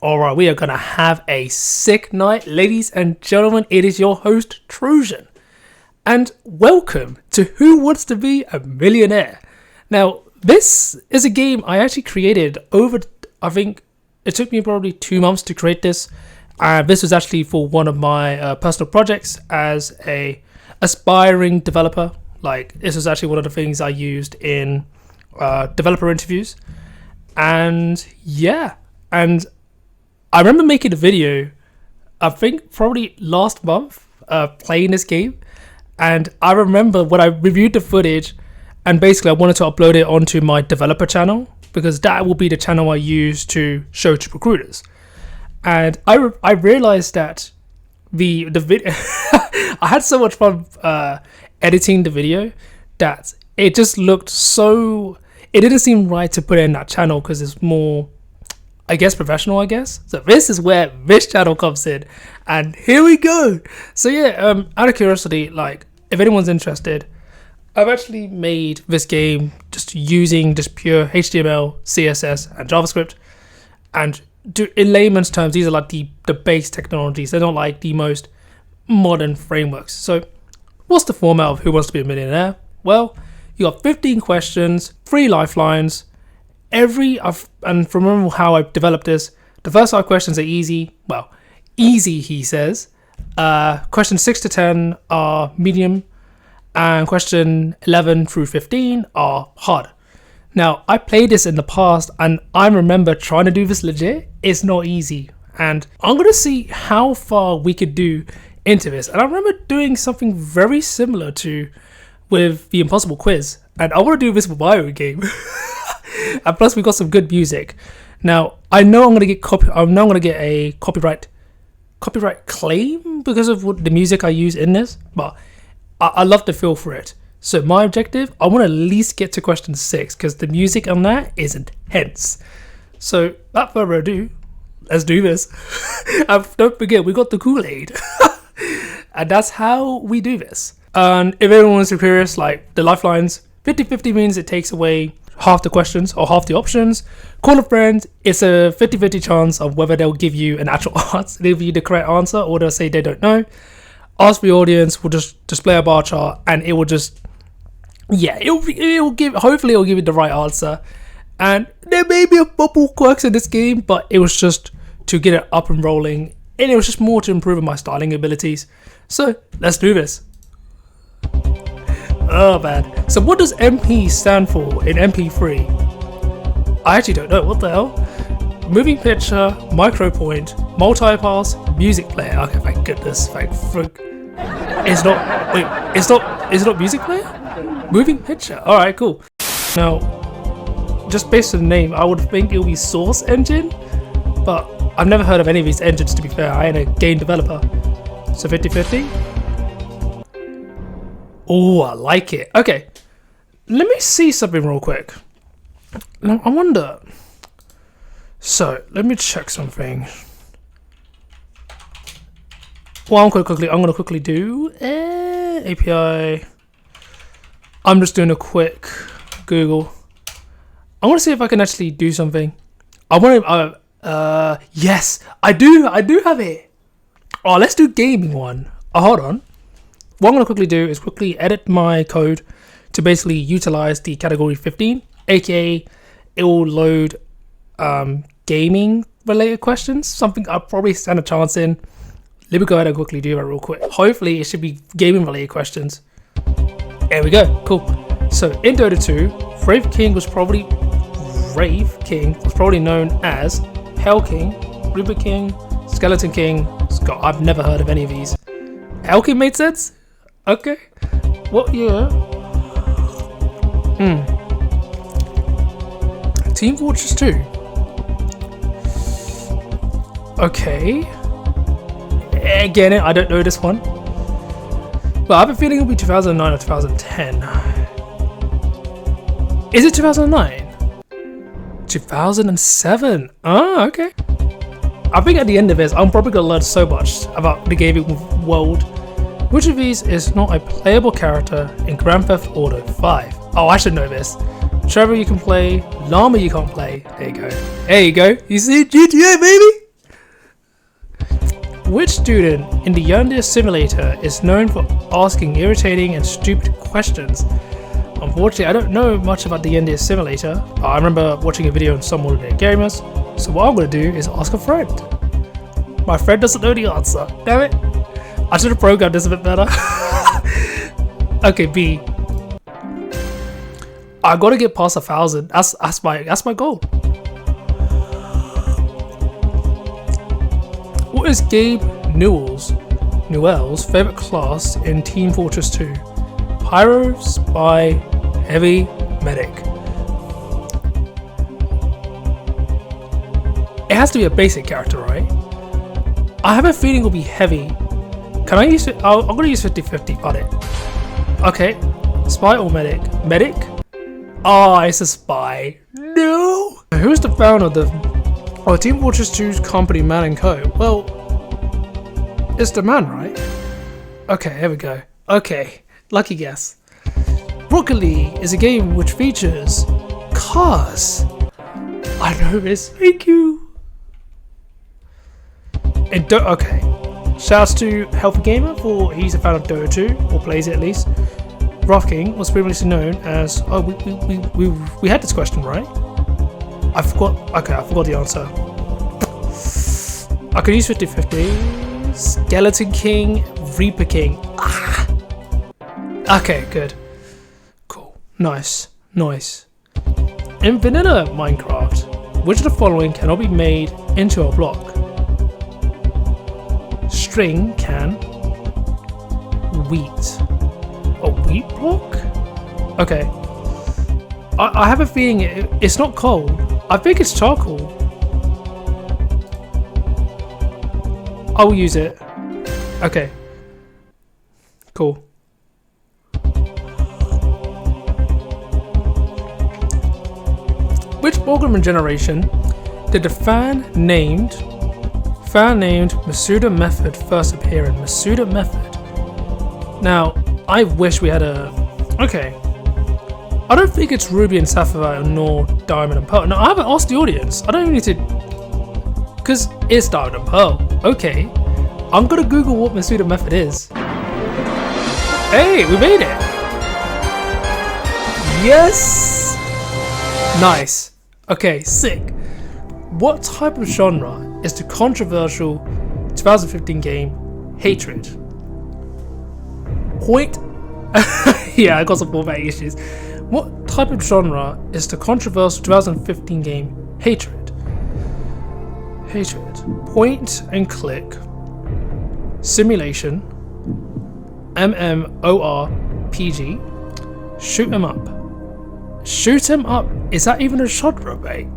Alright, we are gonna have a sick night, ladies and gentlemen. It is your host, Trojan. And welcome to Who Wants to Be a Millionaire? Now, this is a game I actually created over, I think it took me probably 2 months to create this. This was actually for one of my personal projects as a aspiring developer. Like, this was actually one of the things I used in developer interviews. And yeah, and I remember making a video, I think probably last month, playing this game. And I remember when I reviewed the footage, and basically I wanted to upload it onto my developer channel, because that will be the channel I use to show to recruiters. And I realized that the video, I had so much fun editing the video that it just looked so, it didn't seem right to put it in that channel because it's more, I guess, professional, I guess. So this is where this channel comes in, and here we go. So yeah, out of curiosity, like, if anyone's interested, I've actually made this game just using just pure HTML, CSS, and JavaScript. And in layman's terms, these are like the base technologies. They're not like the most modern frameworks. So what's the format of Who Wants to Be a Millionaire? Well, you got 15 questions, 3 lifelines. And from remember how I developed this, the first 5 questions are easy. Well, easy, he says. Questions 6 to 10 are medium, and question 11 through 15 are hard. Now, I played this in the past, and I remember trying to do this legit. It's not easy, and I'm gonna see how far we could do into this. And I remember doing something very similar to with the Impossible Quiz, and I want to do this with my own game. And plus, we got some good music. Now, I know I'm gonna get a copyright claim because of the music I use in this, but I love the feel for it. So my objective, I want to at least get to question 6 because the music on that is intense. So without further ado, let's do this. And don't forget, we got the Kool-Aid, and that's how we do this. And if everyone's curious, like, the lifelines, 50-50 means it takes away half the questions or half the options. Call a friend, it's a 50-50 chance of whether they'll give you an actual answer, they'll give you the correct answer, or they'll say they don't know. Ask the audience, we'll just display a bar chart, and it will just, yeah, hopefully it'll give you the right answer. And there may be a couple quirks in this game, but it was just to get it up and rolling, and it was just more to improve my styling abilities. So let's do this. Oh man. So what does MP stand for in MP3? I actually don't know. What the hell? Moving picture, micro point, multi-pass, music player. Okay, thank goodness. It's not. Wait, it's not. Is it not music player? Moving picture. All right, cool. Now, just based on the name, I would think it would be Source Engine, but I've never heard of any of these engines. To be fair, I ain't a game developer. So 50-50. Oh, I like it. Okay, let me see something real quick. Now, I wonder. So, let me check something. Well, I'm gonna quickly do API. I'm just doing a quick Google. I want to see if I can actually do something. I want to. Yes, I do have it. Oh, let's do gaming one. Oh, hold on. What I'm going to quickly do is quickly edit my code to basically utilize the category 15, aka it will load gaming related questions, something I'll probably stand a chance in. Let me go ahead and quickly do that real quick. Hopefully it should be gaming related questions. There we go, cool. So in Dota 2, Wraith King was probably known as Hell King, Ruby King, Skeleton King. Scott, I've never heard of any of these. Hell King made sense? Okay. What year? Team Fortress 2. Okay. Again, I don't know this one. But I have a feeling it'll be 2009 or 2010. Is it 2009? 2007. Oh, okay. I think at the end of this, I'm probably gonna learn so much about the gaming world. Which of these is not a playable character in Grand Theft Auto 5? Oh, I should know this. Trevor you can play, Llama you can't play. There you go. There you go. You see GTA, baby? student in the Yandere Simulator is known for asking irritating and stupid questions? Unfortunately, I don't know much about the Yandere Simulator. I remember watching a video on some millionaire gamers, so what I'm going to do is ask a friend. My friend doesn't know the answer. Damn it! I should have programmed this a bit better. Okay, B. I gotta get past 1,000. That's my goal. What is Gabe Newell's favorite class in Team Fortress 2? Pyro, Spy, Heavy, Medic. It has to be a basic character, right? I have a feeling it'll be Heavy. Can I use it? I'm gonna use 50-50 on it. Okay, Spy or Medic? Medic? Oh, it's a Spy. No! Who's the founder of the Team Fortress 2's company, Man & Co? Well, it's the man, right? Okay, here we go. Okay, lucky guess. Rocket League is a game which features cars. I know this. Thank you. And okay. Shouts to Healthy Gamer for he's a fan of Dota 2, or plays it at least. Rough King was previously known as. Oh, we had this question, right? I forgot. Okay, I forgot the answer. I could use 50-50. Skeleton King, Reaper King. Ah. Okay, good. Cool. Nice. In vanilla Minecraft, which of the following cannot be made into a block? String can. Wheat. A wheat block? Okay. I have a feeling it's not coal. I think it's charcoal. I will use it. Okay. Cool. Which Pokemon generation did the fan named Masuda Method first appear in? Masuda Method. Now, I wish we had a. Okay. I don't think it's Ruby and Sapphire nor Diamond and Pearl. No, I haven't asked the audience. I don't even need to. Because it's Diamond and Pearl. Okay. I'm gonna Google what Masuda Method is. Hey, we made it! Yes! Nice. Okay, sick. What type of genre is the controversial 2015 game Hatred? Point. Yeah, I got some formatting issues. What type of genre is the controversial 2015 game Hatred? Point and click. Simulation. MMORPG. Shoot 'em up. Shoot 'em up. Is that even a genre, mate?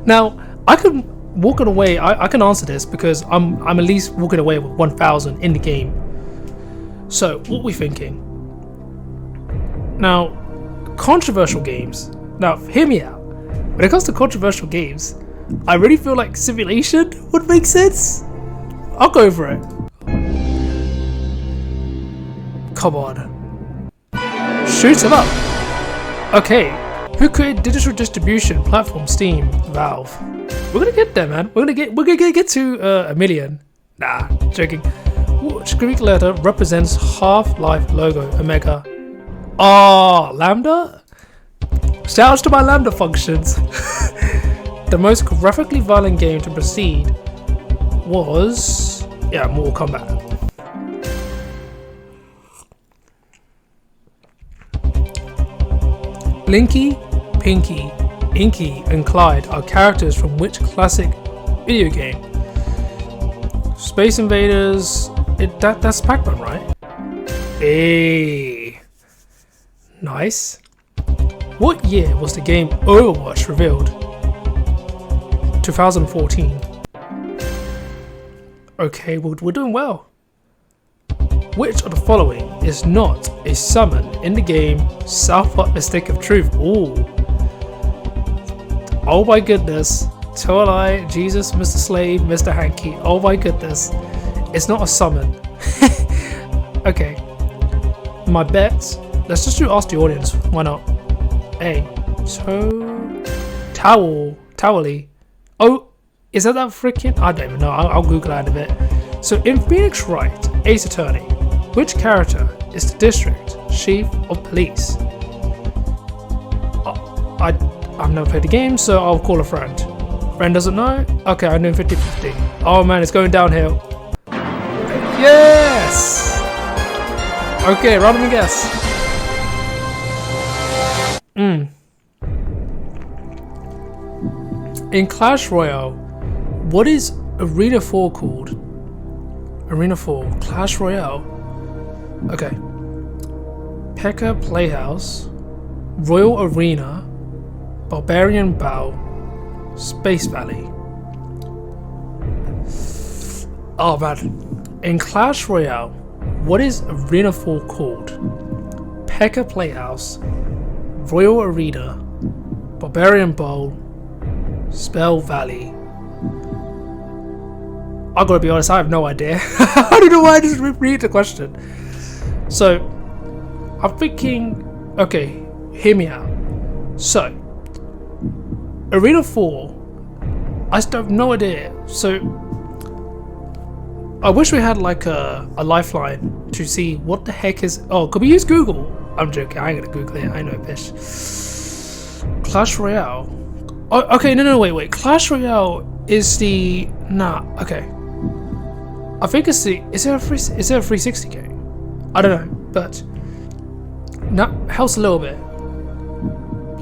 Now, I can walk away. I can answer this because I'm at least walking away with 1,000 in the game. So, what are we thinking? Now, controversial games. Now, hear me out. When it comes to controversial games, I really feel like simulation would make sense. I'll go for it. Come on. Shoot 'em up. Okay. Who created digital distribution platform Steam? Valve. We're gonna get there, man. We're gonna get to a million. Nah, joking. Which Greek letter represents Half-Life logo? Omega. Oh, Lambda? Shouts to my Lambda functions. The most graphically violent game to proceed was Mortal Kombat. Blinky, Pinky, Inky, and Clyde are characters from which classic video game? Space Invaders. That's Pac-Man, right? Hey, nice. What year was the game Overwatch revealed? 2014. Okay, we're doing well. Which of the following is not a summon in the game South Park: The Stick of Truth? Ooh. Oh my goodness. Toalai, Jesus, Mr. Slave, Mr. Hanky. Oh my goodness. It's not a summon. Okay. My bets. Let's just ask the audience. Why not? A. Towelly. Oh, is that freaking? I don't even know. I'll Google that in a bit. So in Phoenix Wright, Ace Attorney, which character is the district chief of police? I've never played the game, so I'll call a friend. Friend doesn't know? Okay, I know 50-50. Oh man, it's going downhill. Yes! Okay, random guess. In Clash Royale, what is Arena 4 called? Arena 4, Clash Royale. Okay. P.E.K.K.A. Playhouse, Royal Arena, Barbarian Bow, Space Valley. Oh man. In Clash Royale, what is Arena 4 called? P.E.K.K.A. Playhouse, Royal Arena, Barbarian Bowl, Spell Valley. I gotta be honest, I have no idea. I don't know why I just repeat the question. So, I'm thinking, okay, hear me out. So, Arena 4, I still have no idea. So, I wish we had like a lifeline to see what the heck is. Oh, could we use Google? I'm joking, I ain't gonna Google it, I know, bitch. Clash Royale. Oh, okay, no, wait. Clash Royale is the. Nah, okay. I think it's the. Is it a 360 game? I don't know, but. Nah, helps a little bit.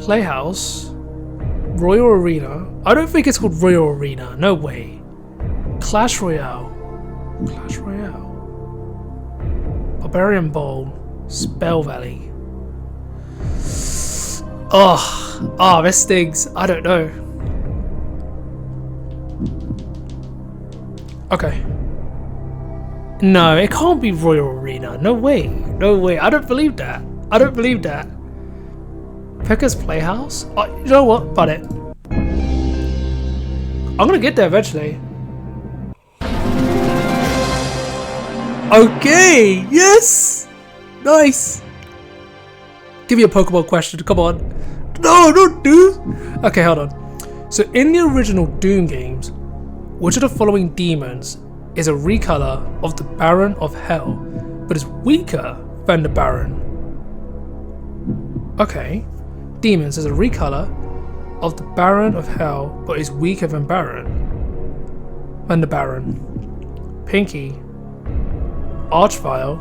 Playhouse. Royal Arena. I don't think it's called Royal Arena, no way. Clash Royale. Clash Royale. Barbarian Bowl. Spell Valley. Oh, this stings. I don't know. Okay. No, it can't be Royal Arena. No way. No way. I don't believe that. I don't believe that. P.E.K.K.A.'s Playhouse? Oh, you know what? But it. I'm gonna get there eventually. Okay. Yes. Nice. Give me a Pokemon question. Come on. No, don't do. Okay, hold on. So in the original Doom games, which of the following demons is a recolor of the Baron of Hell, but is weaker than the Baron? Okay. Demons is a recolor of the Baron of Hell, but is weaker than the Baron. Pinky. Archvile.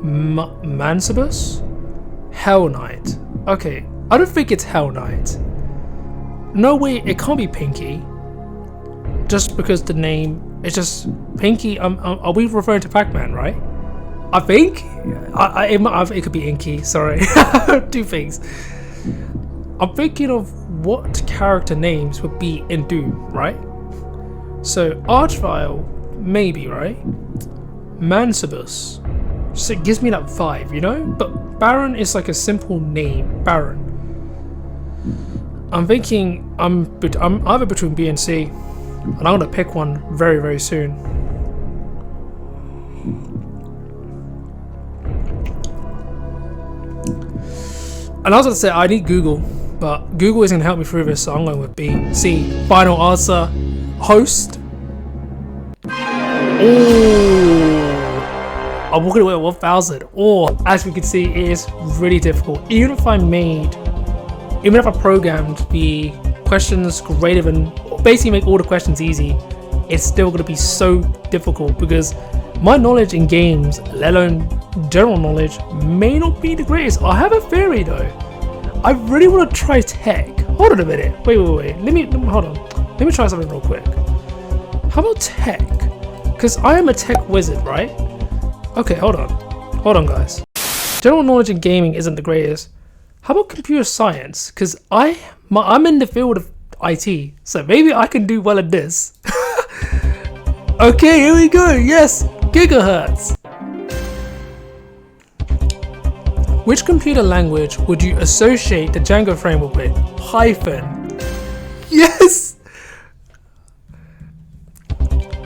Mancibus. Hell Knight. Okay, I don't think it's Hell Knight. No way, it can't be Pinky. Just because the name is just Pinky. Are we referring to Pac-Man, right? I think. It could be Inky. Sorry, two things. I'm thinking of what character names would be in Doom, right? So Archvile, maybe, right? Mancibus. So it gives me that vibe, you know? But Baron is like a simple name, Baron. I'm thinking I'm either between B and C, and I'm gonna pick one very, very soon. And I was gonna say I need Google, but Google isn't gonna help me through this, so I'm going with B. C. Final answer. Host. Ooh. I'm walking away at 1,000. Or, as we can see, it is really difficult. Even if I programmed the questions greater than, basically make all the questions easy, it's still going to be so difficult because my knowledge in games, let alone general knowledge, may not be the greatest. I have a theory though. I really want to try tech. Hold on a minute. Wait. Hold on. Let me try something real quick. How about tech? Because I am a tech wizard, right? Okay, hold on guys. General knowledge in gaming isn't the greatest. How about computer science? Because I'm in the field of IT, so maybe I can do well at this. Okay, here we go. Yes, gigahertz. Which computer language would you associate the Django framework with? Python. Yes.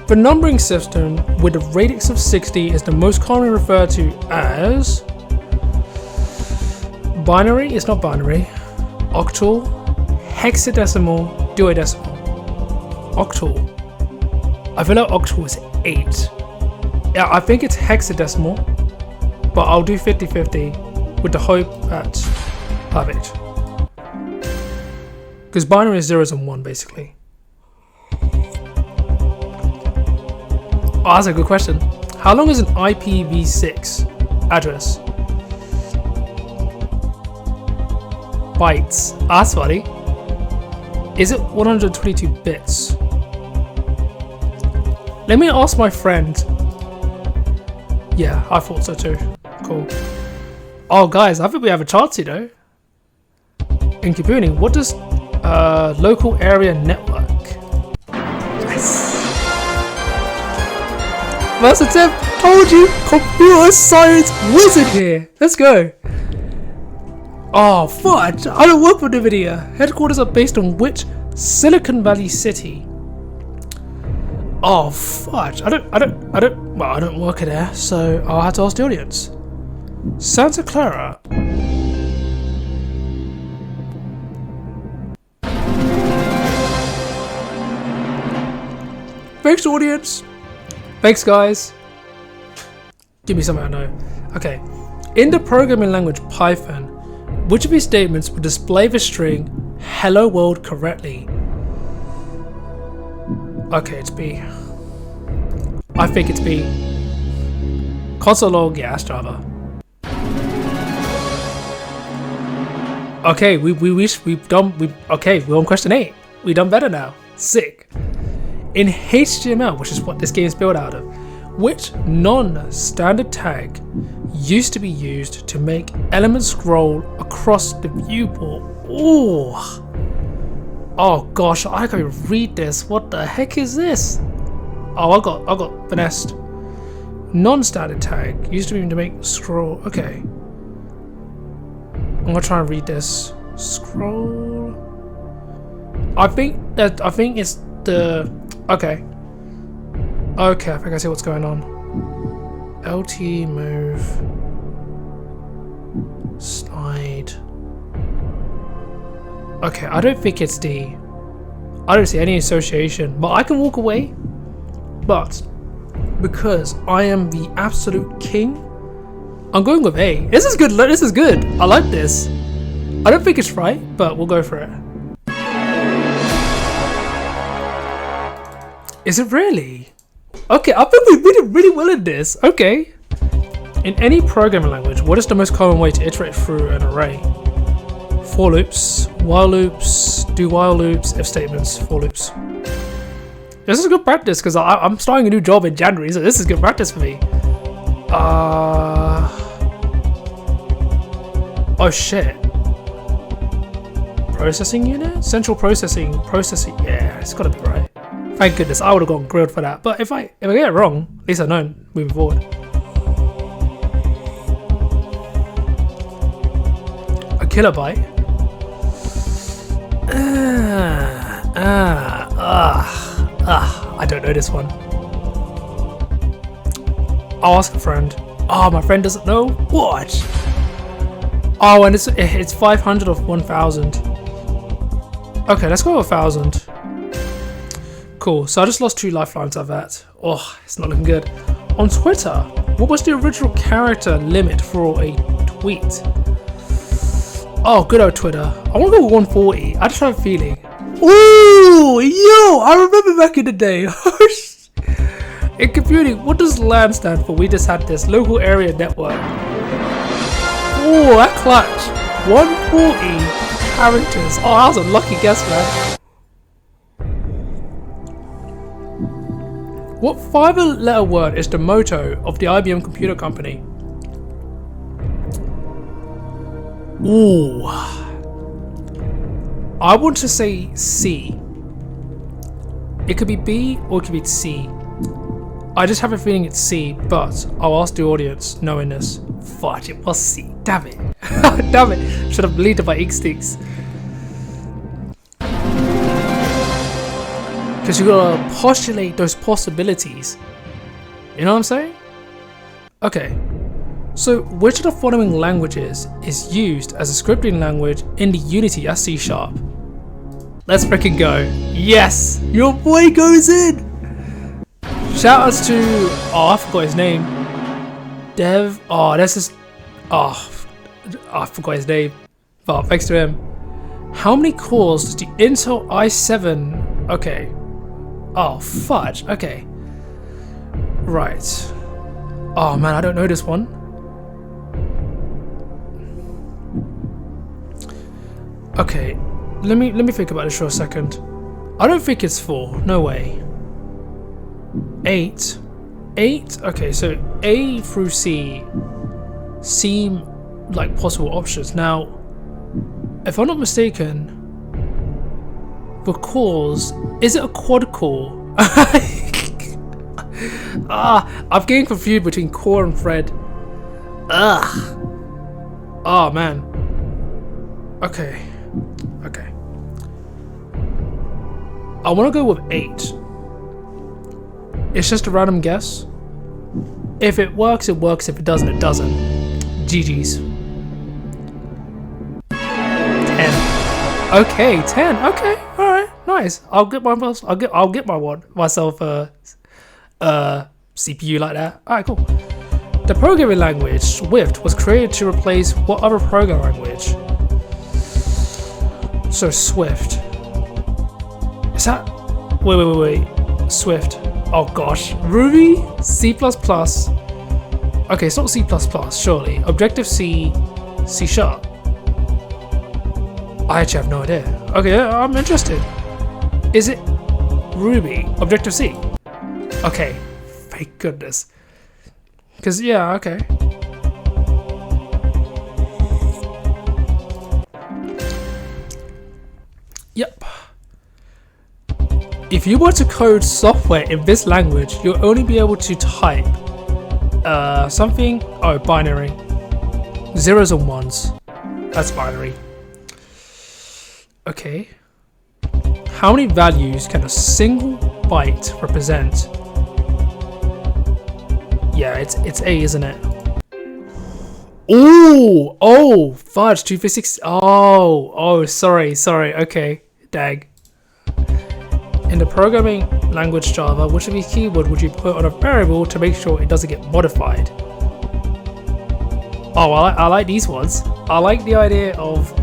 The numbering system with a radix of 60 is the most commonly referred to as binary. It's not binary. Octal, hexadecimal, duodecimal. Octal. I feel like octal is 8. Yeah, I think it's hexadecimal, but I'll do 50-50 with the hope at perfect. Because binary is 0s and 1 basically. Oh, that's a good question. How long is an IPv6 address? Bytes. Ah, that's funny. Is it 122 bits? Let me ask my friend. Yeah, I thought so too. Cool. Oh, guys, I think we have a chance, you know. In computing, what does local area network? Nice. First attempt. Told you, computer science wizard here. Let's go. Oh, fudge. I don't work for NVIDIA. Headquarters are based on which Silicon Valley city? Oh, fudge. I don't work there, so I'll have to ask the audience. Santa Clara. Thanks, audience. Thanks, guys. Give me something I know. Okay. In the programming language Python, which of these statements would display the string "Hello World" correctly? Okay, it's B. I think it's B. Console log, yeah, that's Java. Okay, we're on question 8. We've done better now. Sick. In HTML, which is what this game is built out of, which non-standard tag used to be used to make elements scroll across the viewport? Ooh. Oh gosh, I can't even read this. What the heck is this? Oh, I got finessed. Non-standard tag used to be to make scroll. Okay. I'm gonna try and read this. Scroll. I think it's the. Okay. Okay, I think I see what's going on. LT move. Slide. Okay, I don't think it's D. I don't see any association, but I can walk away. But because I am the absolute king, I'm going with A. This is good. This is good. I like this. I don't think it's right, but we'll go for it. Is it really? Okay, I think we did really well in this. Okay. In any programming language, what is the most common way to iterate through an array? For loops, while loops, do while loops, if statements, for loops. This is good practice because I'm starting a new job in January, so this is good practice for me. Oh shit. Processing unit? Central processing. Yeah, it's gotta be right. Thank goodness, I would have gotten grilled for that. But if I get it wrong, at least I know moving forward. A kilobyte? I don't know this one. I'll ask a friend. Oh, my friend doesn't know? What? Oh, and it's 500 of 1000. Okay, let's go with 1000. Cool, so I just lost 2 lifelines of that. Oh, it's not looking good. On Twitter, what was the original character limit for a tweet? Oh, good old Twitter. I want to go with 140. I just have a feeling. Ooh, yo, I remember back in the day. In computing, what does LAN stand for? We just had this local area network. Oh, that clutch. 140 characters. Oh, that was a lucky guess, man. What 5-letter word is the motto of the IBM computer company? Ooh. I want to say C. It could be B or it could be C. I just have a feeling it's C, but I'll ask the audience knowing this. Fudge, it was C. Damn it. Damn it. Should have believed it by instincts. Because you gotta postulate those possibilities. You know what I'm saying? Okay. So, which of the following languages is used as a scripting language in the Unity as C#? Let's freaking go. Yes! Your boy goes in! Shout outs to, oh, I forgot his name. Dev, oh, this is, oh, I forgot his name. But thanks to him. How many cores does the Intel i7, okay. Oh, fudge, okay. Right. Oh man, I don't know this one. Okay, let me think about this for a second. I don't think it's 4, no way. 8. 8? Okay, so A through C seem like possible options. Now, if I'm not mistaken, the cores, is it a quad core? I'm getting confused between core and thread. Ugh. Oh man. Okay. Okay. I want to go with 8. It's just a random guess. If it works, it works. If it doesn't, it doesn't. GG's. 10. Okay, 10. Okay, all right, nice. I'll get myself CPU like that. All right, cool. The programming language Swift was created to replace what other programming language? So Swift. Is that? Wait. Swift. Oh gosh. Ruby, C++. Okay, it's not C++, surely. Objective-C, C#. I actually have no idea. Okay, I'm interested. Is it Ruby, Objective-C? Okay, thank goodness. Because, yeah, okay. Yep. If you were to code software in this language, you'll only be able to type something. Oh, binary. Zeros and ones. That's binary. Okay. How many values can a single byte represent? Yeah, it's A, isn't it? Oh, fudge, 256. Oh, sorry. Okay, dag. In the programming language Java, which of these keywords would you put on a variable to make sure it doesn't get modified? Oh, I like these ones. I like the idea of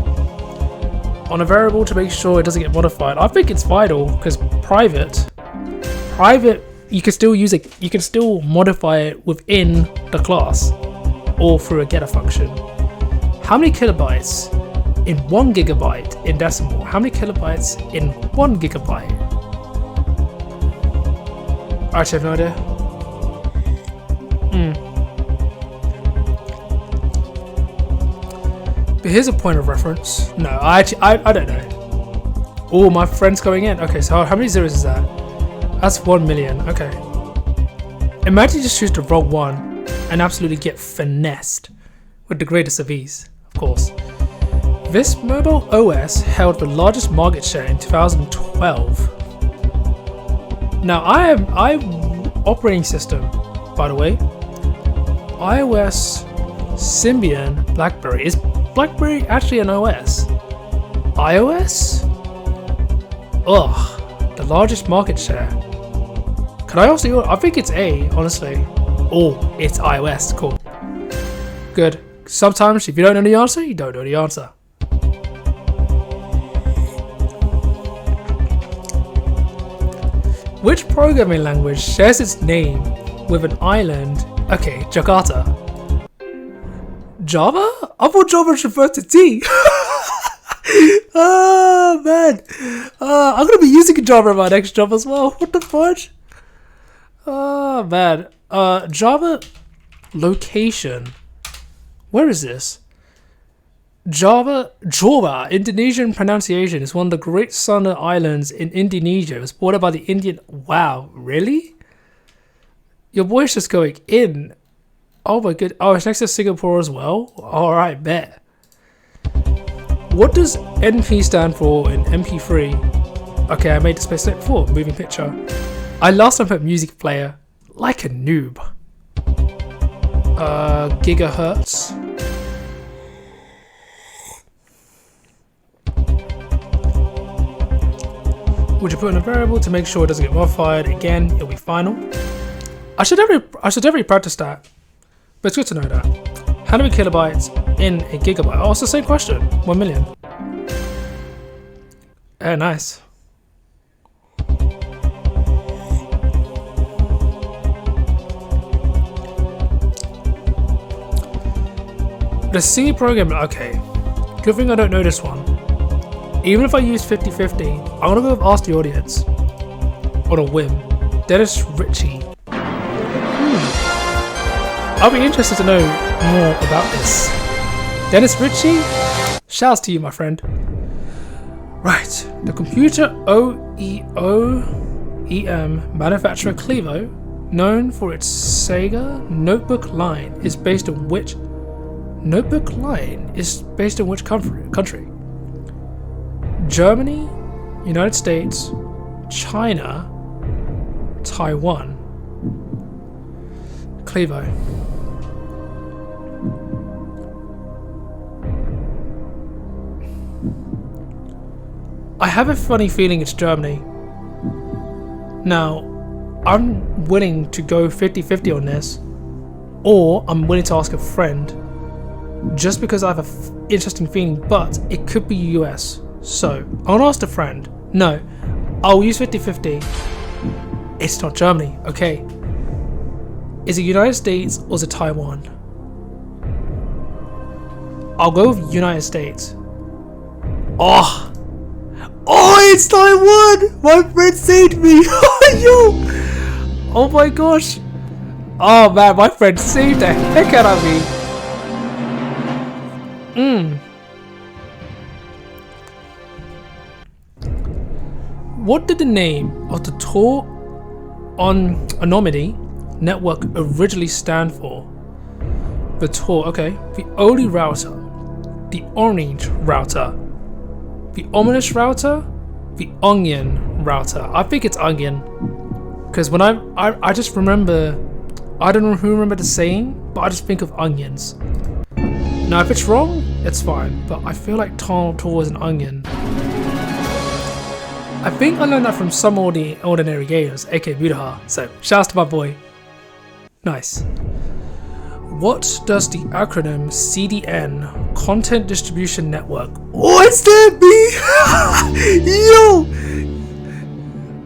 on a variable to make sure it doesn't get modified. I think it's vital because private, you can still use it. You can still modify it within the class or through a getter function. How many kilobytes in 1 gigabyte in decimal? How many kilobytes in 1 gigabyte? I actually have no idea. But here's a point of reference. No, I don't know. Oh, my friend's going in. Okay, so how many zeros is that? That's 1 million. Okay. Imagine you just choose the wrong one and absolutely get finessed with the greatest of ease, of course. This mobile OS held the largest market share in 2012. Now, I'm operating system, by the way. iOS, Symbian, BlackBerry. Is BlackBerry actually an OS? iOS? Ugh, the largest market share. Can I also? I think it's A, honestly. Oh, it's iOS. Cool. Good. Sometimes, if you don't know the answer, you don't know the answer. Which programming language shares its name with an island? Okay, Jakarta. Java? I thought Java referred to T. Oh man. I'm gonna be using Java in my next job as well. What the fudge? Oh man. Java location. Where is this? Java, Indonesian pronunciation, is one of the Great Sunda Islands in Indonesia. It was bordered by the Indian. Wow, really? Your boy's just going in. Oh my good. Oh, it's next to Singapore as well. All right, bet. What does NP stand for in MP3? Okay, I made the space before. Moving picture. I last time put music player like a noob. Gigahertz. Would you put in a variable to make sure it doesn't get modified? Again, it'll be final. I should definitely practice that. But it's good to know that. How many kilobytes in a gigabyte? Oh, it's the same question. 1 million. Oh, nice. The C program, okay. Good thing I don't know this one. Even if I use 50-50, I'm gonna go ask the audience. On a whim. Dennis Ritchie. I'll be interested to know more about this. Dennis Ritchie? Shouts to you, my friend. Right. The computer OEM manufacturer Clevo, known for its Sega notebook line, is based on which country? Germany, United States, China, Taiwan. Clevo. I have a funny feeling it's Germany. Now, I'm willing to go 50-50 on this, or I'm willing to ask a friend, just because I have an interesting feeling, but it could be US. So, I'm gonna ask a friend. No, I'll use 50-50. It's not Germany, okay. Is it United States or is it Taiwan? I'll go with United States. Oh, it's Taiwan! My friend saved me! Yo! Oh my gosh! Oh man, my friend saved the heck out of me! What did the name of the Tor Anonymity network originally stand for? The Tor, okay. The Oli router, the orange router, the ominous router, the onion router. I think it's onion, because when I just remember, I don't know who remembered the saying, but I just think of onions. Now if it's wrong, it's fine, but I feel like Tor is an onion. I think I learned that from some ordinary gamers, aka Budaha, so shouts to my boy. Nice. What does the acronym CDN, Content Distribution Network? Oh, it's that me! Yo!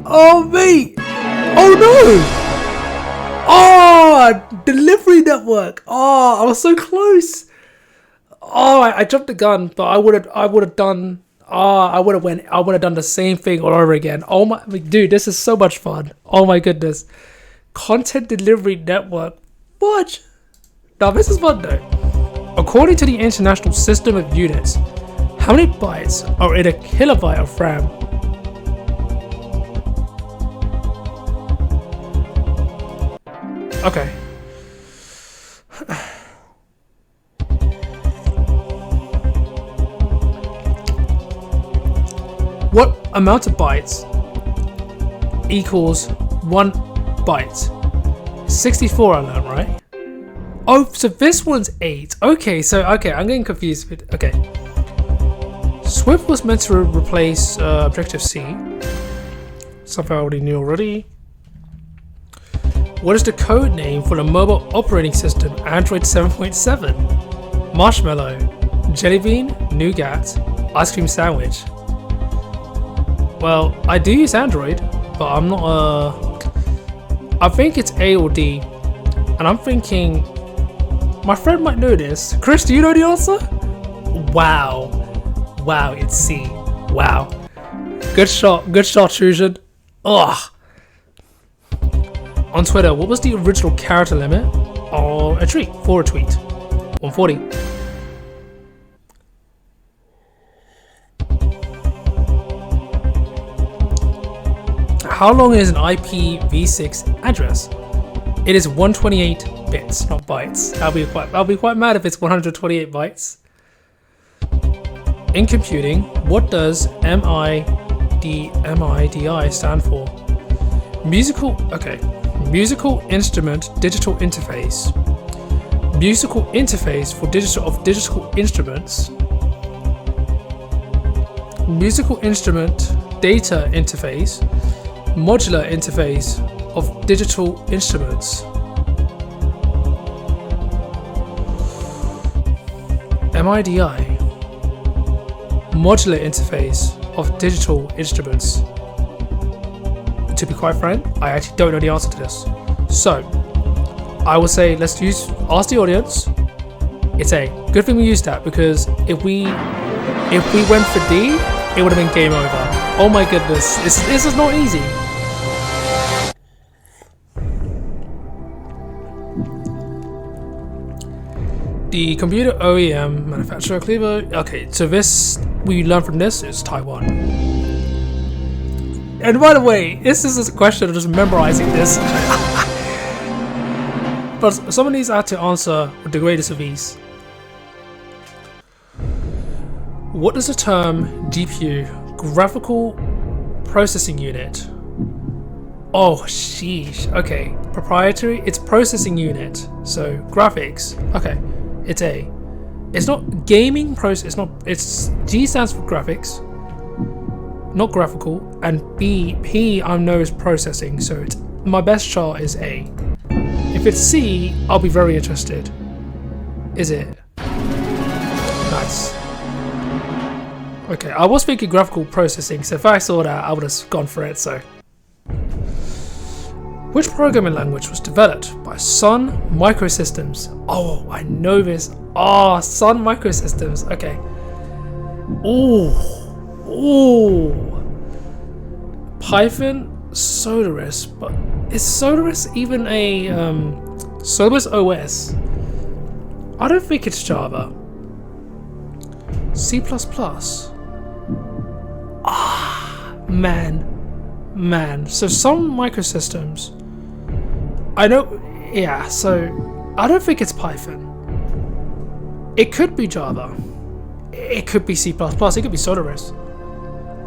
Oh, mate! Oh no! Oh, delivery network! Oh, I was so close! Oh, I jumped the gun, but I would have done. I would have done the same thing all over again. Oh my, dude, this is so much fun. Oh my goodness. Content delivery network. What? Now this is fun though. According to the International System of Units, how many bytes are in a kilobyte of RAM? Okay. What amount of bytes equals 1 byte? 64 I learned, right? Oh, so this one's 8. Okay, I'm getting confused with, okay. Swift was meant to replace Objective-C. Something I already knew already. What is the code name for the mobile operating system Android 7.7? Marshmallow, Jellybean, Nougat, Ice Cream Sandwich. Well, I do use Android, but I'm not I think it's A or D, and I'm thinking my friend might know this. Chris, do you know the answer? Wow, it's C. Wow, good shot, Trujan. Ugh. On Twitter, what was the original character limit for a tweet? 140. How long is an IPv6 address? It is 128 bits, not bytes. I'll be quite mad if it's 128 bytes. In computing, what does MIDI stand for? Musical instrument digital interface. Musical interface for digital instruments. Musical instrument data interface. Modular interface of digital instruments. MIDI. Modular interface of digital instruments. To be quite frank, I actually don't know the answer to this. So, I would say let's ask the audience. It's A. Good thing we used that, because if we went for D, it would have been game over. Oh my goodness, this is not easy. The computer OEM manufacturer Cleaver. Okay, so this we learned from this is Taiwan. And by the way, this is a question of just memorizing this. But some of these I had to answer with the greatest of ease. What does the term GPU, graphical processing unit? Oh, sheesh. Okay, proprietary. It's processing unit. So graphics. Okay, it's A. It's not gaming process. It's not. It's G stands for graphics, not graphical, and P I know is processing. So it's my best chart is A. If it's C, I'll be very interested. Is it? Nice. Okay, I was thinking graphical processing, so if I saw that, I would have gone for it, so. Which programming language was developed by Sun Microsystems? Oh, I know this. Oh, Sun Microsystems, okay. Ooh. Python, Solaris, but is Solaris even a, Solaris OS? I don't think it's Java. C++. Man. So some microsystems. I know, yeah, so I don't think it's Python. It could be Java. It could be C++, it could be Solaris.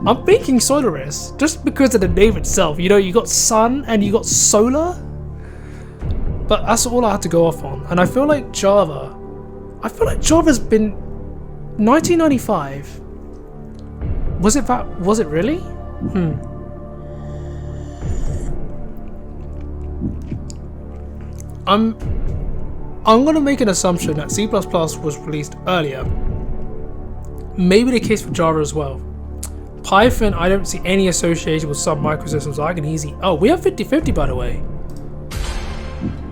I'm thinking Solaris, just because of the name itself. You know, you got sun and you got solar. But that's all I had to go off on. And I feel like Java's been 1995. Was it really? I'm gonna make an assumption that C++ was released earlier. Maybe the case for Java as well. Python, I don't see any association with some microsystems. I can easily. Oh, we have 50-50 by the way.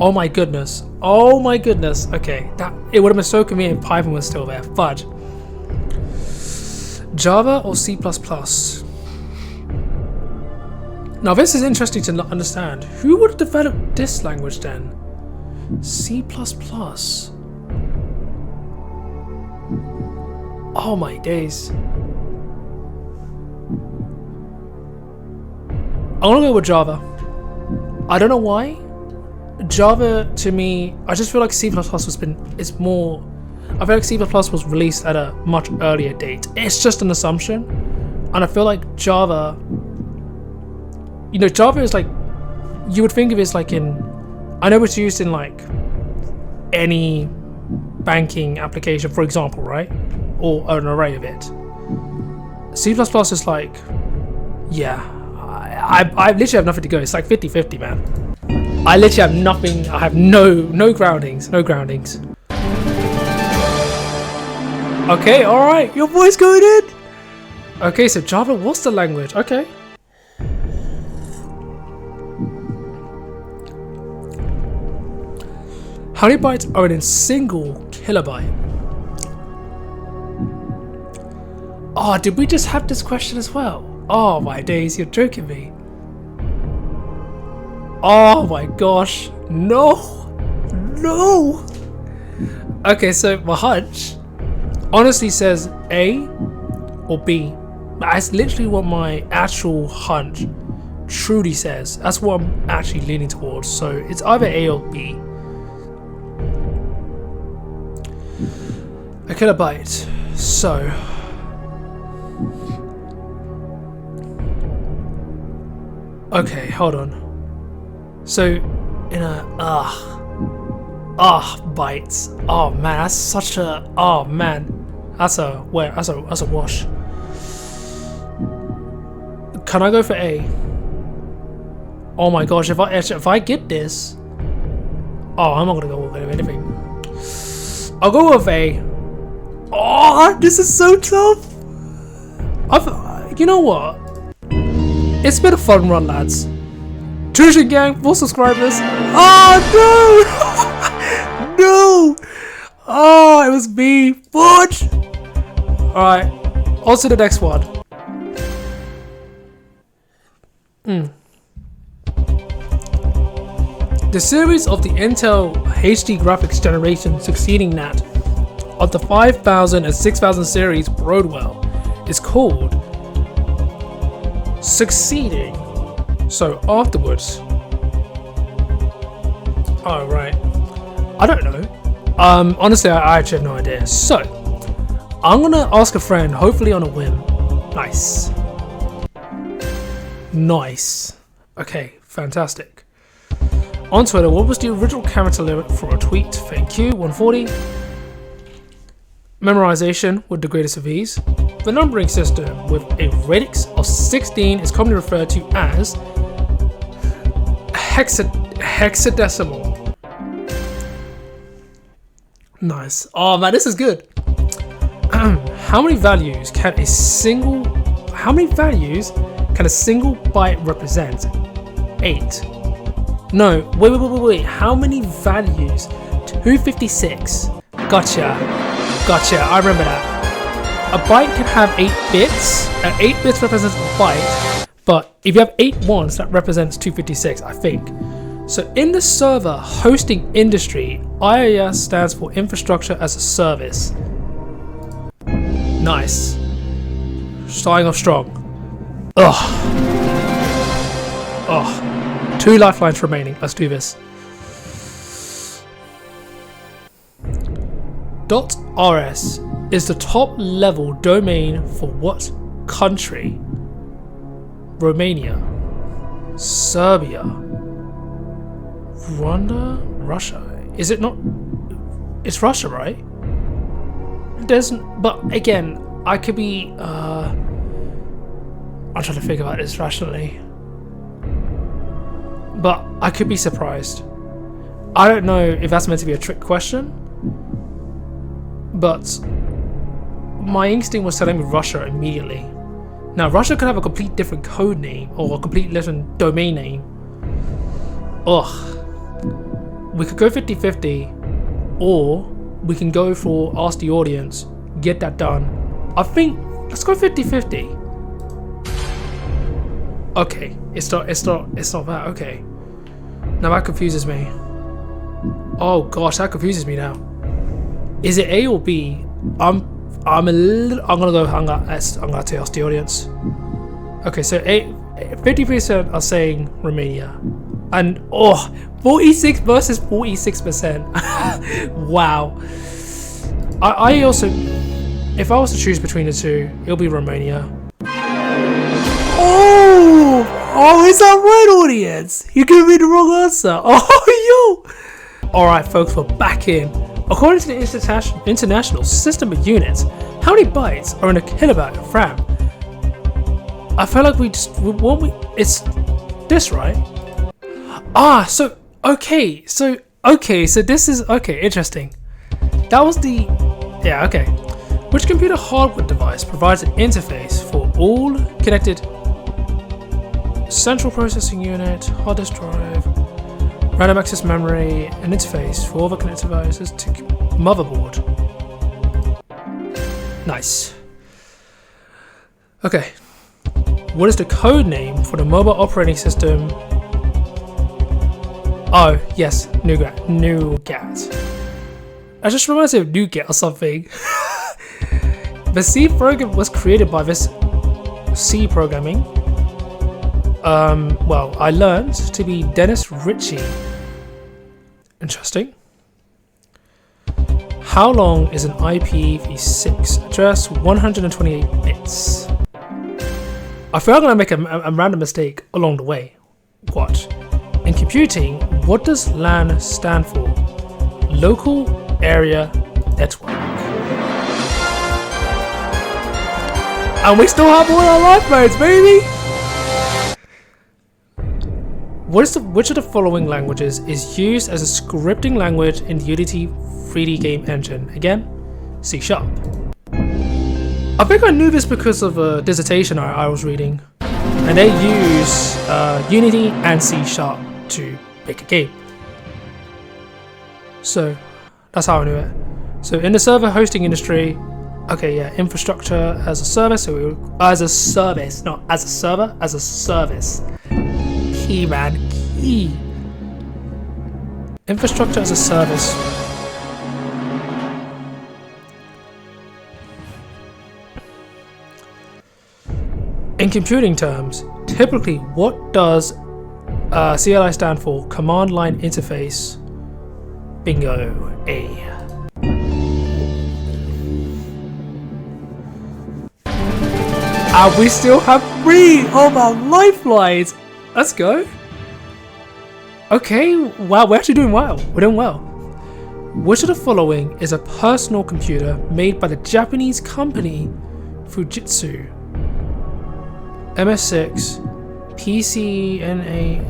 Oh my goodness. Okay, that it would have been so convenient if Python was still there. Fudge. Java or C++? Now this is interesting to understand. Who would have developed this language then? C++. Oh my days. I'm gonna go with Java. I don't know why. Java to me, I just feel like C++ it's more. I feel like C++ was released at a much earlier date. It's just an assumption, and I feel like Java. You know, Java is like, you would think of it as like in. I know it's used in like any banking application, for example, right? Or an array of it. C++ is like, yeah, I literally have nothing to go. It's like 50-50, man. I literally have nothing. I have no groundings. Okay, all right, your boy's going in. Okay, so Java was the language. Okay. How many bytes are in a single kilobyte? Oh, did we just have this question as well? Oh my days, you're joking me. Oh my gosh, no. Okay, so my hunch honestly says A or B. That's literally what my actual hunch truly says. That's what I'm actually leaning towards. So it's either A or B. A kilobyte. So okay, hold on. So in a bytes. Oh man, that's such a that's a wash. Can I go for A? Oh my gosh, if I get this, oh, I'm not gonna go with anything. I'll go with a. Oh, this is so tough. You know what? It's been a fun run, lads. Trucian gang, 4 subscribers. Oh no, no. Oh, it was me, fudge. All right, on to the next one. The series of the Intel HD graphics generation succeeding that of the 5000 and 6000 series Broadwell is called Succeeding. So afterwards, oh right, I don't know. Honestly, I actually have no idea. So I'm gonna ask a friend, hopefully on a whim. Nice. Okay, fantastic. On Twitter, what was the original character limit for a tweet? Thank you. 140. Memorization with the greatest of ease. The numbering system with a radix of 16 is commonly referred to as hexadecimal. Nice. Oh man, this is good. How many values can a single byte represent? 8. No, wait. How many values? 256. Gotcha. I remember that. A byte can have 8 bits, and 8 bits represents a byte, but if you have 8 ones, that represents 256, I think. So in the server hosting industry, IaaS stands for Infrastructure as a Service. Nice. Starting off strong. Ugh. 2 lifelines remaining. Let's do this. .rs is the top level domain for what country? Romania, Serbia, Rwanda, Russia. Is it not? It's Russia, right? But again, I could be. I'm trying to think about this rationally. But I could be surprised. I don't know if that's meant to be a trick question, but my instinct was telling me Russia immediately. Now, Russia could have a complete different code name or a complete different domain name. Ugh. We could go 50-50, or we can go for ask the audience, get that done. I think let's go 50-50. Okay, it's not that. Okay. Now that confuses me. Oh gosh, that confuses me now. Is it A or B? I'm gonna ask the audience. Okay, so 50% are saying Romania, and 46 versus 46%. Wow. I also, if I was to choose between the two, it'll be Romania. Oh, is that right, audience? You gave me the wrong answer. Oh, yo. All right, folks, we're back in. According to the International System of Units, how many bytes are in a kilobyte of RAM? I feel like it's this, right? So this is, okay, interesting. That was okay. Which computer hardware device provides an interface for all connected central processing unit, hard disk drive, random access memory, an interface for all the connected devices to motherboard? Nice. Okay. What is the code name for the mobile operating system? Oh, yes, Nougat. I just reminds me of Nougat or something. The C program was created by this C programming. Well, I learned to be Dennis Ritchie. Interesting. How long is an IPv6 address? 128 bits. I feel I'm gonna make a random mistake along the way. Watch. In computing, what does LAN stand for? Local Area Network. And we still have all our life modes, baby! Which of the following languages is used as a scripting language in the Unity 3D game engine? Again, C#. I think I knew this because of a dissertation I was reading, and they use Unity and C# to make a game. So that's how I knew it. So in the server hosting industry, okay, yeah, infrastructure as a service, as a service, not as a server, as a service. Key, man, key. Infrastructure as a service. In computing terms, typically what does CLI stand for? Command line interface. Bingo, A. And we still have 3 of our lifelines. Let's go. Okay, wow, we're actually doing well. We're doing well. Which of the following is a personal computer made by the Japanese company Fujitsu? MS6, PCNA,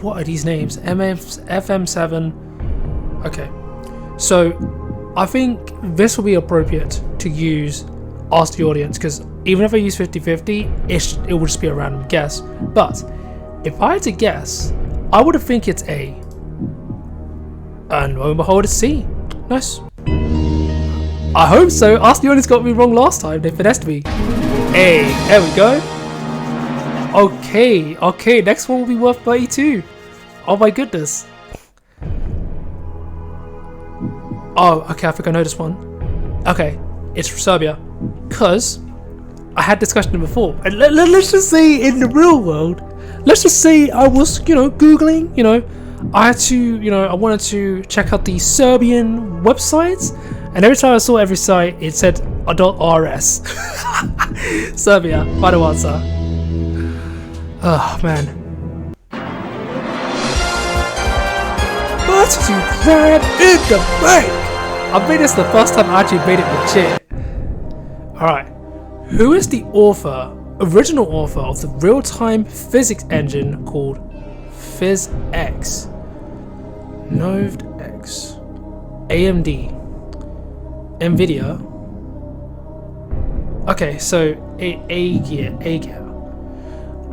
what are these names? FM7. Okay, so I think this will be appropriate to use ask the audience, because even if I use 50-50, it will just be a random guess. But if I had to guess, I would think it's A. And lo and behold, it's C. Nice. I hope so. Ask the audience got me wrong last time. They finessed me. A. There we go. Okay. Next one will be worth 32. Oh my goodness. Oh, okay. I think I know this one. Okay, it's from Serbia. Because I had discussion before. And let's just say in the real world, let's just say I was, Googling, I had to, I wanted to check out the Serbian websites, and every time I saw every site, it said .rs. Serbia, final answer. Oh man. 32 grand in the bank! I made this the first time I actually made it legit. Alright. Who is the original author of the real-time physics engine called PhysX? NoveX. AMD. Nvidia. Okay, so A-gear.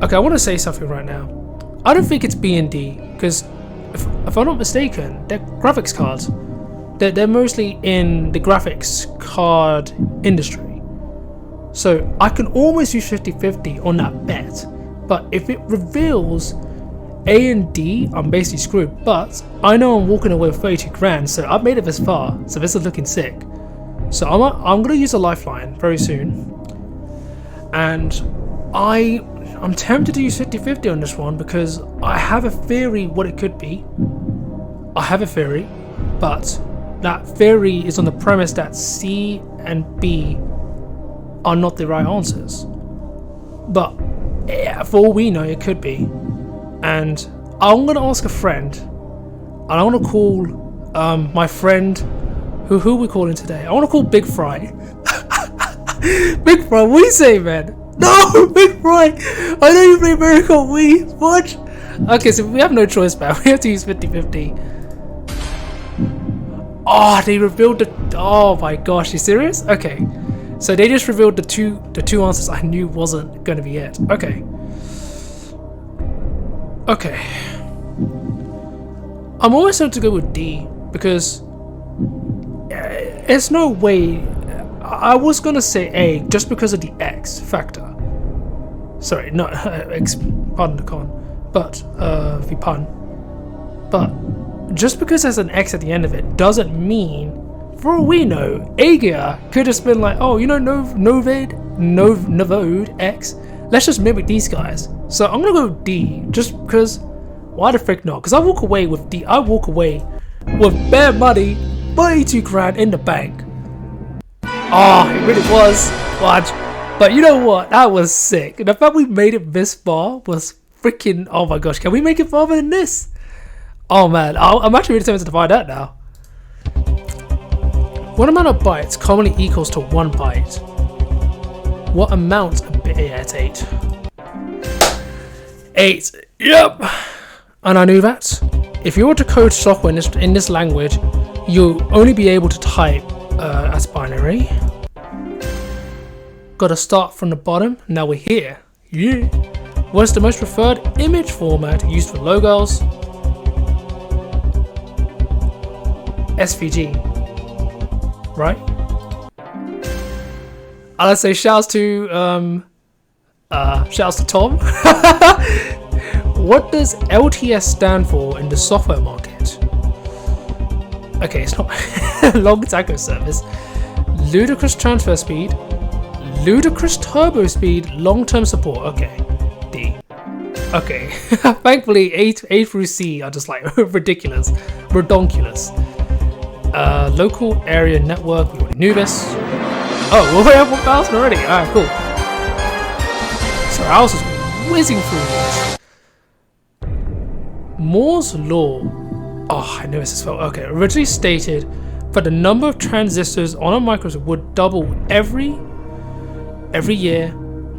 Okay, I want to say something right now. I don't think it's B and D, because if I'm not mistaken, they're graphics cards. They're mostly in the graphics card industry. So I can almost use 50-50 on that bet. But if it reveals A and D, I'm basically screwed. But I know I'm walking away with 32 grand, so I've made it this far. So this is looking sick. So I'm gonna use a lifeline very soon. And I'm tempted to use 50-50 on this one because I have a theory what it could be. I have a theory, but that theory is on the premise that C and B are not the right answers. But yeah, for all we know, it could be. And I'm gonna ask a friend, and I want to call my friend, who are we calling today? I want to call Big Fry. Big Fry, what do you say, man? No, Big Fry! I know you play Miracle Wii. What? Okay, so we have no choice, man. We have to use 50-50. Oh, they revealed the. Oh my gosh, you serious? Okay, so they just revealed the two answers I knew wasn't going to be it. Okay. I'm always going to go with D because there's no way. I was gonna say A just because of the X factor. Sorry, not X. Pardon the con, but the pun. But just because there's an X at the end of it doesn't mean, for all we know, Agia could have been like, oh, Novode X. Let's just mimic these guys. So I'm gonna go D just because. Why the frick not? Because I walk away with D. I walk away with bare money, 32 grand in the bank. Oh, it really was. Watch. But you know what? That was sick. And the fact we made it this far was freaking. Oh my gosh. Can we make it farther than this? Oh man. I'm actually really tempted to find out now. What amount of bytes commonly equals to 1 byte? What amount of bit? Yeah, it's 8. 8. Yep. And I knew that. If you were to code software in this language, you'll only be able to type as binary. Gotta start from the bottom. Now we're here. Yeah. What is the most preferred image format used for logos? SVG. Right? I'll say shouts to Tom. What does LTS stand for in the software market? Okay, it's not long taco service. Ludicrous transfer speed, ludicrous turbo speed, long-term support. Okay, D. Okay, thankfully A through C are just like ridiculous, redonkulous. Local area network. We already knew this. Oh, we have 1,000 already. Alright, cool. So I was just whizzing through this. Moore's law. Oh, I knew this as well. Okay, originally stated that the number of transistors on a microscope would double every year,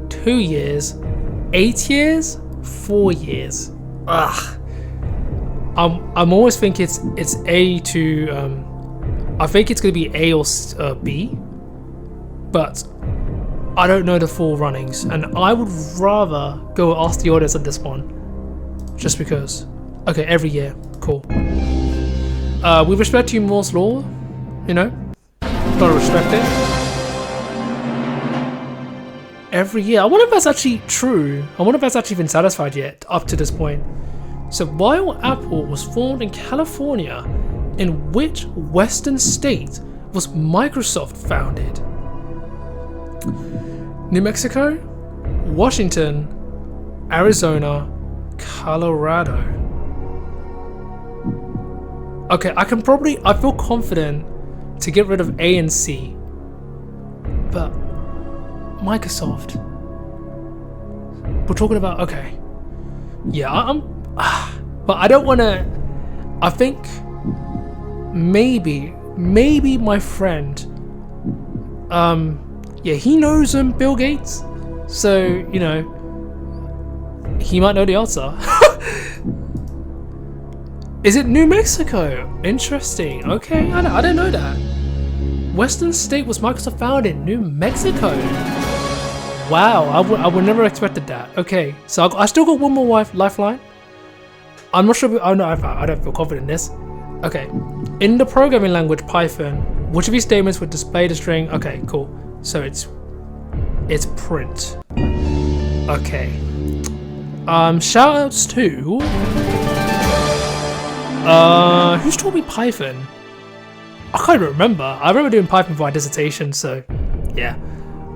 2 years, 8 years, 4 years. Ugh. I'm always thinking it's A to I think it's gonna be A or B, but I don't know the full runnings, and I would rather go ask the audience on this one, just because. Okay, every year, cool. With respect to Moore's law, you know, gotta respect it. Every year, I wonder if that's actually true. I wonder if that's actually been satisfied yet up to this point. So while Apple was formed in California, in which western state was Microsoft founded? New Mexico, Washington, Arizona, Colorado. Okay, I feel confident to get rid of A and C, but Microsoft. We're talking about, okay. Yeah, but I don't want to, I think maybe my friend, yeah, he knows Bill Gates, so, you know, he might know the answer. Is it New Mexico? Interesting. Okay, I didn't know that. Western state was Microsoft founded in New Mexico. Wow, I would never expected that. Okay, so I still got one more lifeline. I'm not sure. Oh no, I don't feel confident in this. Okay, in the programming language Python, which of these statements would display the string? Okay, cool. So it's print. Okay. Shoutouts to. Who's taught me Python? I can't even remember. I remember doing Python for my dissertation, so yeah.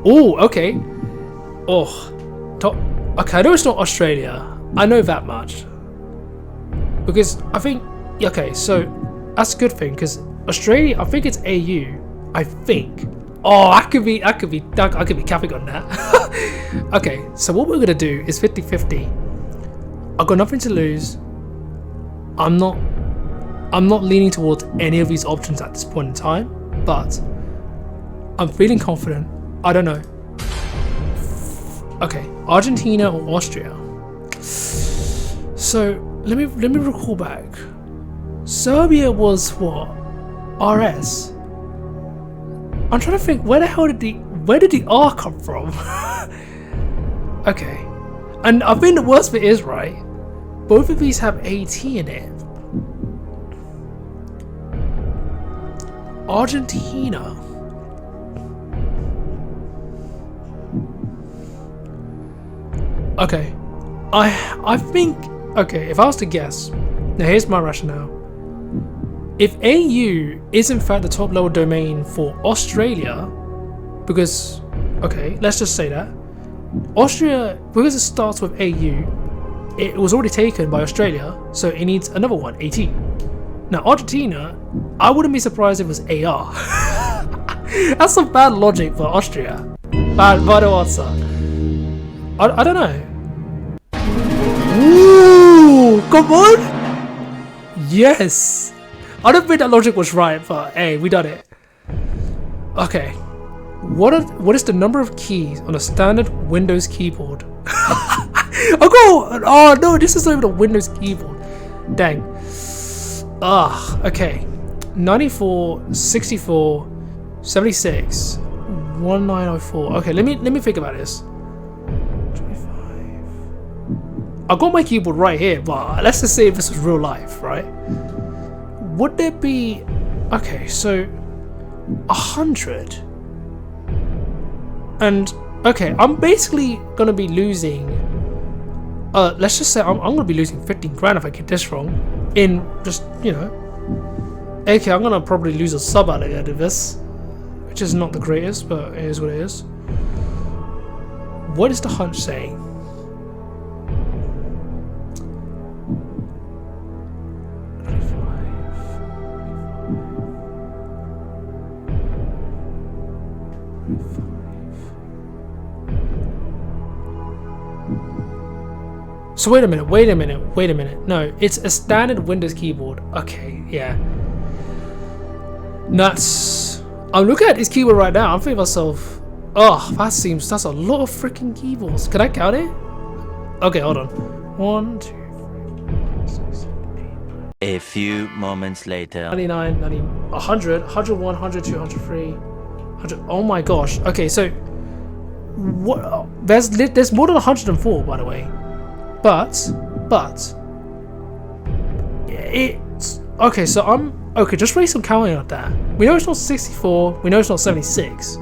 Oh, okay. Oh, okay. I know it's not Australia. I know that much because I think. Okay, so that's a good thing because Australia. I think it's AU. I think. Oh, I could be capping on that. Okay, so what we're gonna do is 50-50. I've got nothing to lose. I'm not leaning towards any of these options at this point in time, but I'm feeling confident. I don't know. Okay, Argentina or Austria. So let me recall back. Serbia was what? RS. I'm trying to think, where did the R come from? Okay, and I think the worst bit is, right, both of these have AT in it. Argentina. Okay, I think, okay, if I was to guess, now here's my rationale. If AU is in fact the top level domain for Australia, because, okay, let's just say that Austria, because it starts with AU, it was already taken by Australia, so it needs another one, AT. Now Argentina, I wouldn't be surprised if it was AR. That's some bad logic for Austria. Bad answer. I don't know. Ooh, come on! Yes! I don't think that logic was right, but hey, we done it. Okay. What is the number of keys on a standard Windows keyboard? Oh no, this is not even a Windows keyboard. Dang. Okay. 94, 64, 76, 1904. Okay, let me think about this. 25. I got my keyboard right here, but let's just say if this was real life, right? Would there be? Okay, so 100. And okay, I'm basically gonna be losing. Let's just say I'm gonna be losing 15 grand if I get this wrong. In just, you know. Okay, I'm gonna probably lose a sub out of this, which is not the greatest, but it is what it is. What is the hunch saying? So wait a minute. No, it's a standard Windows keyboard. Okay, yeah. Nuts. I'm looking at this keyboard right now. I'm thinking to myself, oh, that's a lot of freaking keyboards. Can I count it? Okay, hold on. 1, 2, 3, 4, 5, 6, 7, 8. A few moments later. 99, 90, 100, 101, 102, 103, 100. Oh my gosh. Okay, so what? There's more than 104, by the way. But it's okay. So I'm okay. Just raise some counting on that. We know it's not 64. We know it's not 76. A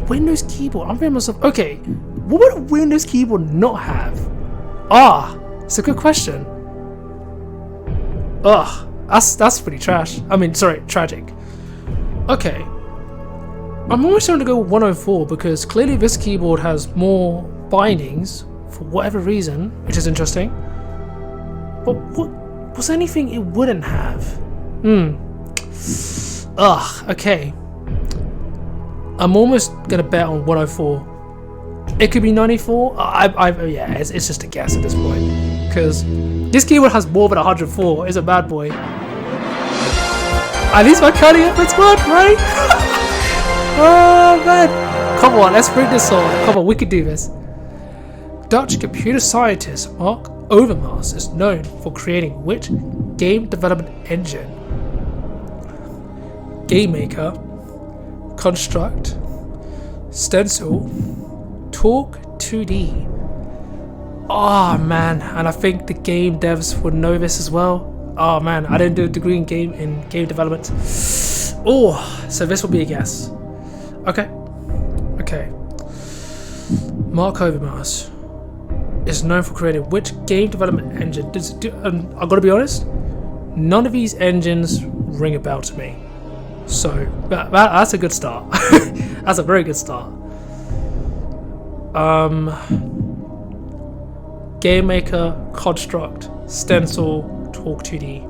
Windows keyboard. I'm thinking myself. Okay, what would a Windows keyboard not have? It's a good question. That's pretty trash. I mean, sorry, tragic. Okay, I'm almost going to go 104 because clearly this keyboard has more bindings. For whatever reason, which is interesting. But what was anything it wouldn't have? Okay. I'm almost gonna bet on 104. It could be 94. Yeah, it's just a guess at this point. Because this keyboard has more than 104. It's a bad boy. At least my counting efforts worked, right? Oh man. Come on, let's bring this on. Come on, we can do this. Dutch computer scientist Mark Overmars is known for creating which game development engine? Game Maker, Construct, Stencil, Talk 2D. Oh man, and I think the game devs would know this as well. Oh man, I didn't do a degree in game development. Oh, so this will be a guess. Okay. Mark Overmars is known for creating which game development engine? I've got to be honest, none of these engines ring a bell to me. So that's a good start. That's a very good start. Game Maker, Construct, Stencil, Talk 2D.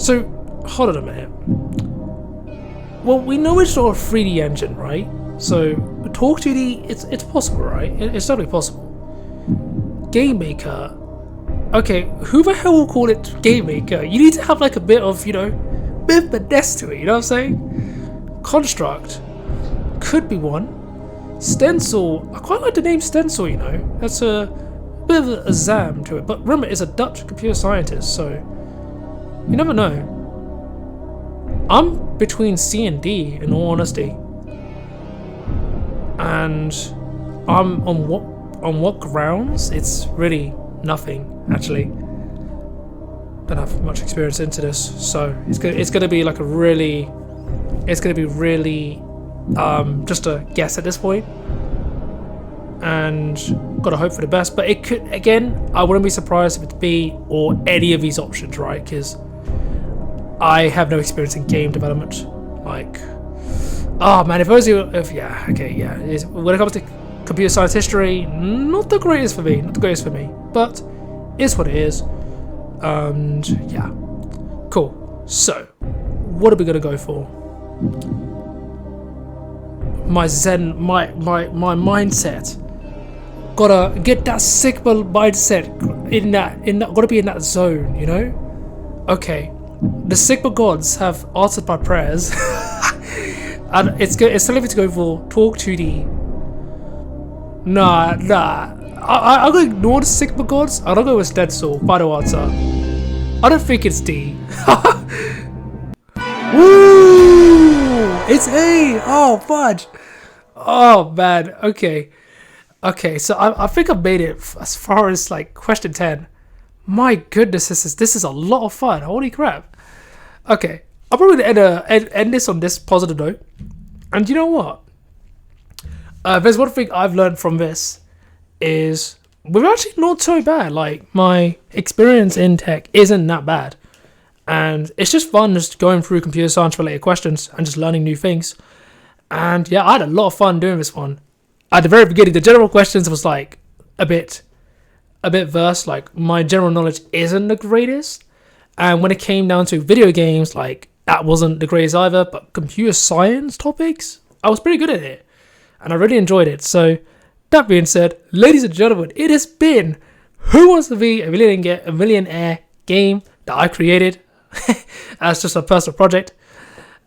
So hold on a minute. Well, we know it's not a 3D engine, right? So Talk 2D, it's possible, right? It's totally possible. Game Maker. Okay, who the hell will call it Game Maker? You need to have like a bit of, you know, bit of finesse to it, you know what I'm saying? Construct could be one. Stencil, I quite like the name Stencil, you know. That's a bit of a zam to it. But remember, it's a Dutch computer scientist, so you never know. I'm between C and D, in all honesty. And I'm on what grounds? It's really nothing, actually. Don't have much experience into this, so it's gonna be like really just a guess at this point, and gotta hope for the best. But it could, again, I wouldn't be surprised if it's B or any of these options, right? Because I have no experience in game development. Like, oh man, when it comes to computer science history, not the greatest for me, but it's what it is. And yeah, cool. So what are we gonna go for? My zen, my mindset, gotta get that Sigma mindset in that gotta be in that zone, you know. Okay, the Sigma gods have answered my prayers. And it's telling me to go for Talk 2D. Nah. I'm gonna ignore the Sigma gods. I'm gonna go with Stencil. Final answer. I don't think it's D. Woo! It's A. Oh fudge. Oh man. Okay. Okay. So I think I've made it as far as like question 10. My goodness, this is a lot of fun. Holy crap. Okay. I'm probably gonna end this on this positive note. And you know what? There's one thing I've learned from this is we're actually not so bad. Like my experience in tech isn't that bad, and it's just fun just going through computer science related questions and just learning new things. And yeah, I had a lot of fun doing this one. At the very beginning, the general questions was like a bit versed. Like my general knowledge isn't the greatest, and when it came down to video games, like that wasn't the greatest either. But computer science topics, I was pretty good at it, and I really enjoyed it. So that being said, ladies and gentlemen, it has been Who Wants to Be a Millionaire game that I created as just a personal project.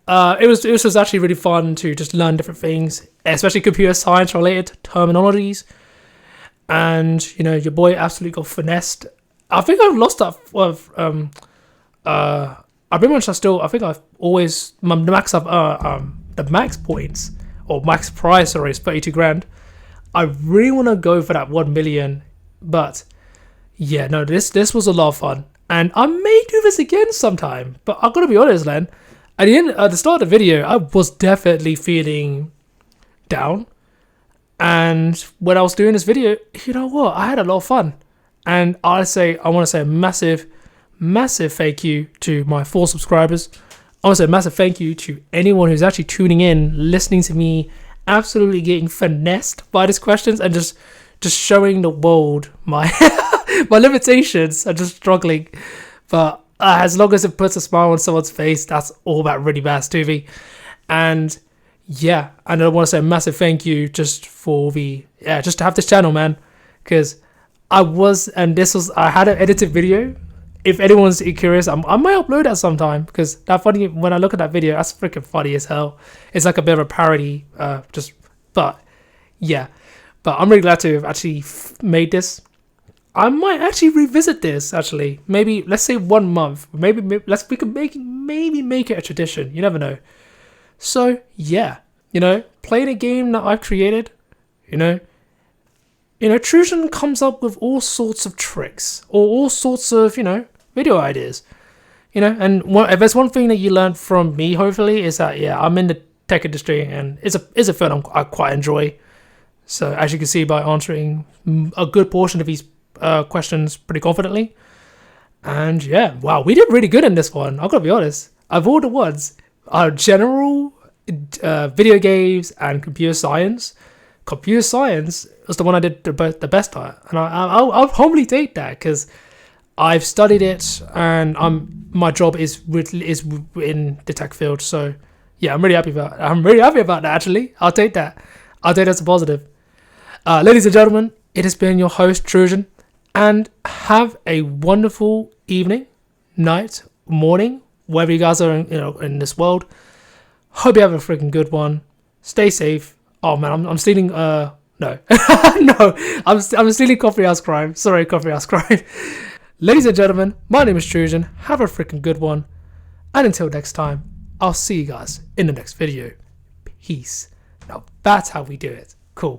It was actually really fun to just learn different things, especially computer science related terminologies. And you know, your boy absolutely got finessed. I think I've lost that. I pretty much I think I've always the max points or max price is 32 grand. I really want to go for that 1 million, but yeah, no, this was a lot of fun, and I may do this again sometime. But I've got to be honest, Len. At the start of the video, I was definitely feeling down, and when I was doing this video, you know what? I had a lot of fun, and I want to say a massive thank you to my 4 subscribers. I want to say a massive thank you to anyone who's actually tuning in, listening to me absolutely getting finessed by these questions and just showing the world my my limitations and just struggling. But as long as it puts a smile on someone's face, that's all that really matters to me. And yeah, and I want to say a massive thank you just for just to have this channel, man, because I had an edited video. If anyone's curious, I might upload that sometime, because that funny, when I look at that video, that's freaking funny as hell. It's like a bit of a parody, but I'm really glad to have actually made this. I might actually revisit this, actually. Maybe, let's say 1 month. Maybe we could make it a tradition. You never know. So, yeah, you know, playing a game that I've created, you know, Trujan comes up with all sorts of tricks or all sorts of, video ideas, and if there's one thing that you learned from me, hopefully, is that, yeah, I'm in the tech industry and it's a field I quite enjoy. So as you can see by answering a good portion of these questions pretty confidently. And yeah, wow, we did really good in this one. I've got to be honest. Of all the ones, general video games and computer science was the one I did the best at, and I'll humbly take that, because I've studied it and my job is in the tech field. So yeah, I'm really happy about that, actually. I'll take that as a positive. Ladies and gentlemen, it has been your host Trujan, and have a wonderful evening, night, morning, wherever you guys are in this world. Hope you have a freaking good one. Stay safe. Oh man, I'm stealing no. No, I'm stealing Coffee House Crime. Sorry, Coffee House Crime. Ladies and gentlemen, my name is Trujan. Have a freaking good one. And until next time, I'll see you guys in the next video. Peace. Now that's how we do it. Cool.